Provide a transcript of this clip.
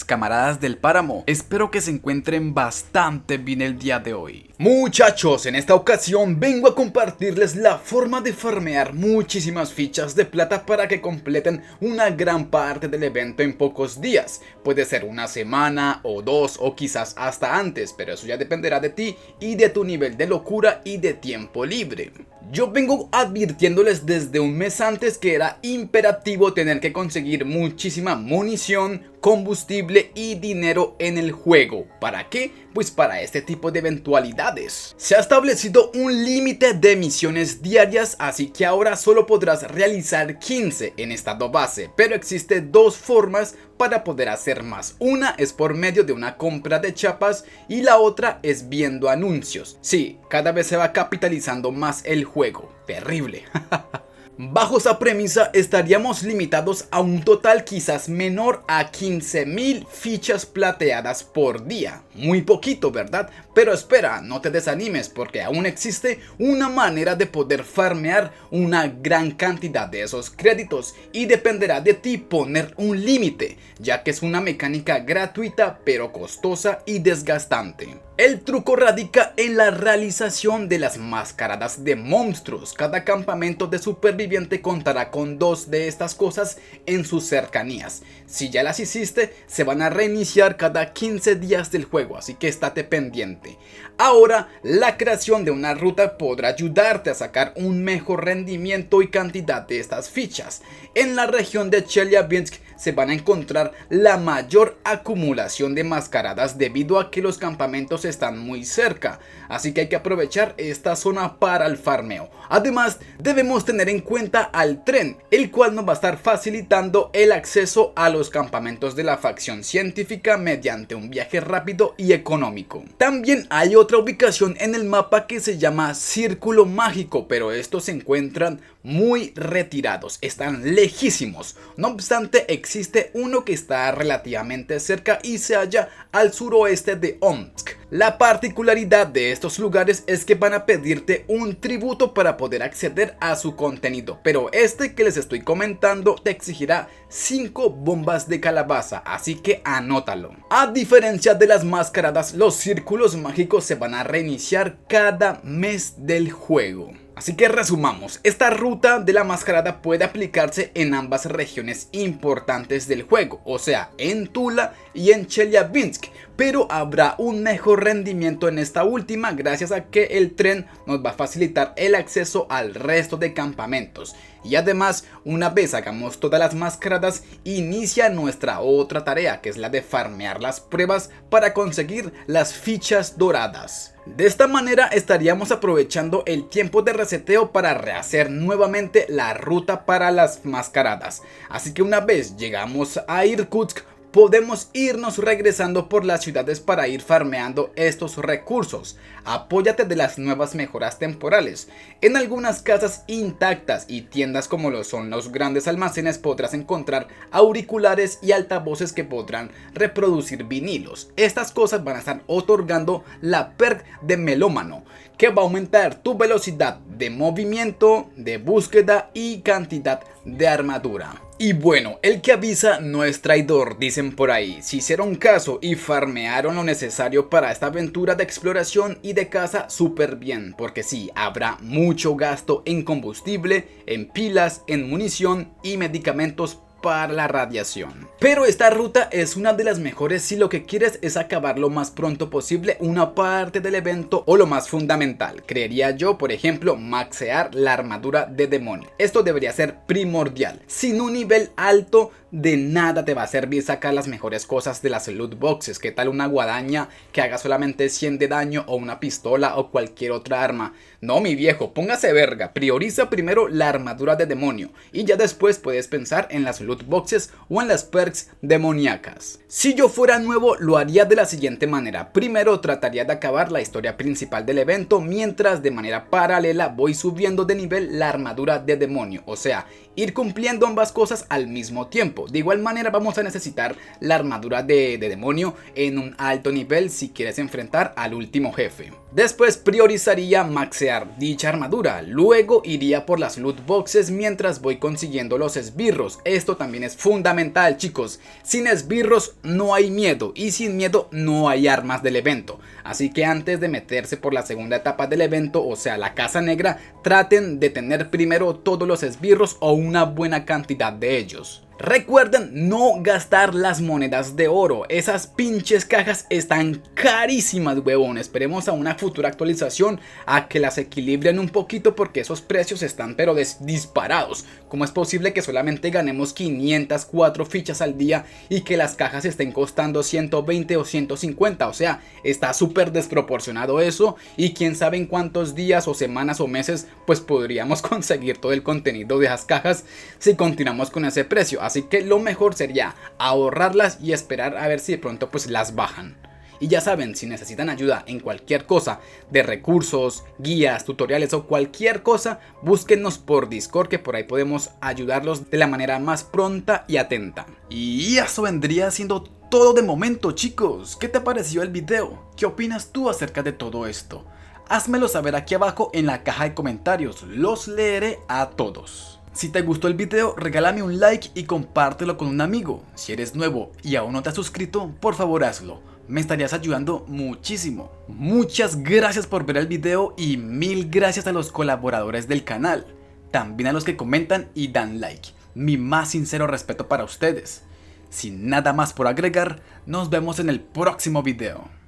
buenas, camaradas del páramo. Espero que se encuentren bastante bien el día de hoy. Muchachos, en esta ocasión vengo a compartirles la forma de farmear muchísimas fichas de plata para que completen una gran parte del evento en pocos días. Puede ser una semana o dos o quizás hasta antes, pero eso ya dependerá de ti y de tu nivel de locura y de tiempo libre. Yo vengo advirtiéndoles desde un mes antes que era imperativo tener que conseguir muchísima munición, combustible y dinero en el juego. ¿Para qué? Pues para este tipo de eventualidades. Se ha establecido un límite de misiones diarias, así que ahora solo podrás realizar 15 en estado base, pero existen dos formas para poder hacer más. Una es por medio de una compra de chapas y la otra es viendo anuncios. Sí, cada vez se va capitalizando más el juego. Terrible. Bajo esa premisa estaríamos limitados a un total quizás menor a 15.000 fichas plateadas por día. Muy poquito, ¿verdad? Pero espera, no te desanimes porque aún existe una manera de poder farmear una gran cantidad de esos créditos y dependerá de ti poner un límite, ya que es una mecánica gratuita pero costosa y desgastante. El truco radica en la realización de las mascaradas de monstruos. Cada campamento de superviviente contará con 2 de estas cosas en sus cercanías. Si ya las hiciste, se van a reiniciar cada 15 días del juego, así que estate pendiente. Ahora, la creación de una ruta podrá ayudarte a sacar un mejor rendimiento y cantidad de estas fichas. En la región de Chelyabinsk se van a encontrar la mayor acumulación de mascaradas debido a que los campamentos están muy cerca, así que hay que aprovechar esta zona para el farmeo. Además, debemos tener en cuenta al tren, el cual nos va a estar facilitando el acceso a los campamentos de la facción científica mediante un viaje rápido y económico. También hay otra ubicación en el mapa que se llama Círculo Mágico, pero estos se encuentran muy retirados, están lejísimos. No obstante, existe uno que está relativamente cerca y se halla al suroeste de Omsk. La particularidad de estos lugares es que van a pedirte un tributo para poder acceder a su contenido, pero este que les estoy comentando te exigirá 5 bombas de calabaza, así que anótalo. A diferencia de las mascaradas, los círculos mágicos se van a reiniciar cada mes del juego. Así que resumamos, esta ruta de la mascarada puede aplicarse en ambas regiones importantes del juego, o sea, en Tula y en Chelyabinsk, pero habrá un mejor rendimiento en esta última gracias a que el tren nos va a facilitar el acceso al resto de campamentos. Y además, una vez hagamos todas las mascaradas, inicia nuestra otra tarea, que es la de farmear las pruebas para conseguir las fichas doradas. De esta manera estaríamos aprovechando el tiempo de reseteo para rehacer nuevamente la ruta para las mascaradas. Así que una vez llegamos a Irkutsk, podemos irnos regresando por las ciudades para ir farmeando estos recursos. Apóyate de las nuevas mejoras temporales. En algunas casas intactas y tiendas como lo son los grandes almacenes podrás encontrar auriculares y altavoces que podrán reproducir vinilos. Estas cosas van a estar otorgando la perk de melómano, que va a aumentar tu velocidad de movimiento, de búsqueda y cantidad de armadura. Y bueno, el que avisa no es traidor, dicen por ahí. Si hicieron caso y farmearon lo necesario para esta aventura de exploración y de caza, súper bien, porque sí, habrá mucho gasto en combustible, en pilas, en munición y medicamentos para la radiación. Pero esta ruta es una de las mejores si lo que quieres es acabar lo más pronto posible una parte del evento o lo más fundamental. Creería yo, por ejemplo, maxear la armadura de demonio. Esto debería ser primordial. Sin un nivel alto, de nada te va a servir sacar las mejores cosas de las loot boxes. ¿Qué tal una guadaña que haga solamente 100 de daño o una pistola o cualquier otra arma? No, mi viejo, póngase verga. Prioriza primero la armadura de demonio y ya después puedes pensar en las loot boxes o en las perks demoníacas. Si yo fuera nuevo, lo haría de la siguiente manera. Primero trataría de acabar la historia principal del evento, mientras de manera paralela voy subiendo de nivel la armadura de demonio, o sea, ir cumpliendo ambas cosas al mismo tiempo. tiempo. De igual manera vamos a necesitar la armadura de demonio en un alto nivel si quieres enfrentar al último jefe. Después priorizaría maxear dicha armadura, luego iría por las loot boxes mientras voy consiguiendo los esbirros. Esto también es fundamental, chicos, sin esbirros no hay miedo y sin miedo no hay armas del evento. Así que antes de meterse por la segunda etapa del evento, o sea la casa negra, traten de tener primero todos los esbirros o una buena cantidad de ellos. Recuerden no gastar las monedas de oro, esas pinches cajas están carísimas, huevón. Esperemos a una futura actualización a que las equilibren un poquito porque esos precios están pero disparados. ¿Cómo es posible que solamente ganemos 504 fichas al día y que las cajas estén costando 120 o 150? O sea, está súper desproporcionado eso y quién sabe en cuántos días o semanas o meses pues podríamos conseguir todo el contenido de esas cajas si continuamos con ese precio. Así que lo mejor sería ahorrarlas y esperar a ver si de pronto pues las bajan. Y ya saben, si necesitan ayuda en cualquier cosa de recursos, guías, tutoriales o cualquier cosa, búsquennos por Discord que por ahí podemos ayudarlos de la manera más pronta y atenta. Y eso vendría siendo todo de momento, chicos. ¿Qué te pareció el video? ¿Qué opinas tú acerca de todo esto? Házmelo saber aquí abajo en la caja de comentarios, los leeré a todos. Si te gustó el video, regálame un like y compártelo con un amigo. Si eres nuevo y aún no te has suscrito, por favor hazlo. Me estarías ayudando muchísimo. Muchas gracias por ver el video y mil gracias a los colaboradores del canal. También a los que comentan y dan like. Mi más sincero respeto para ustedes. Sin nada más por agregar, nos vemos en el próximo video.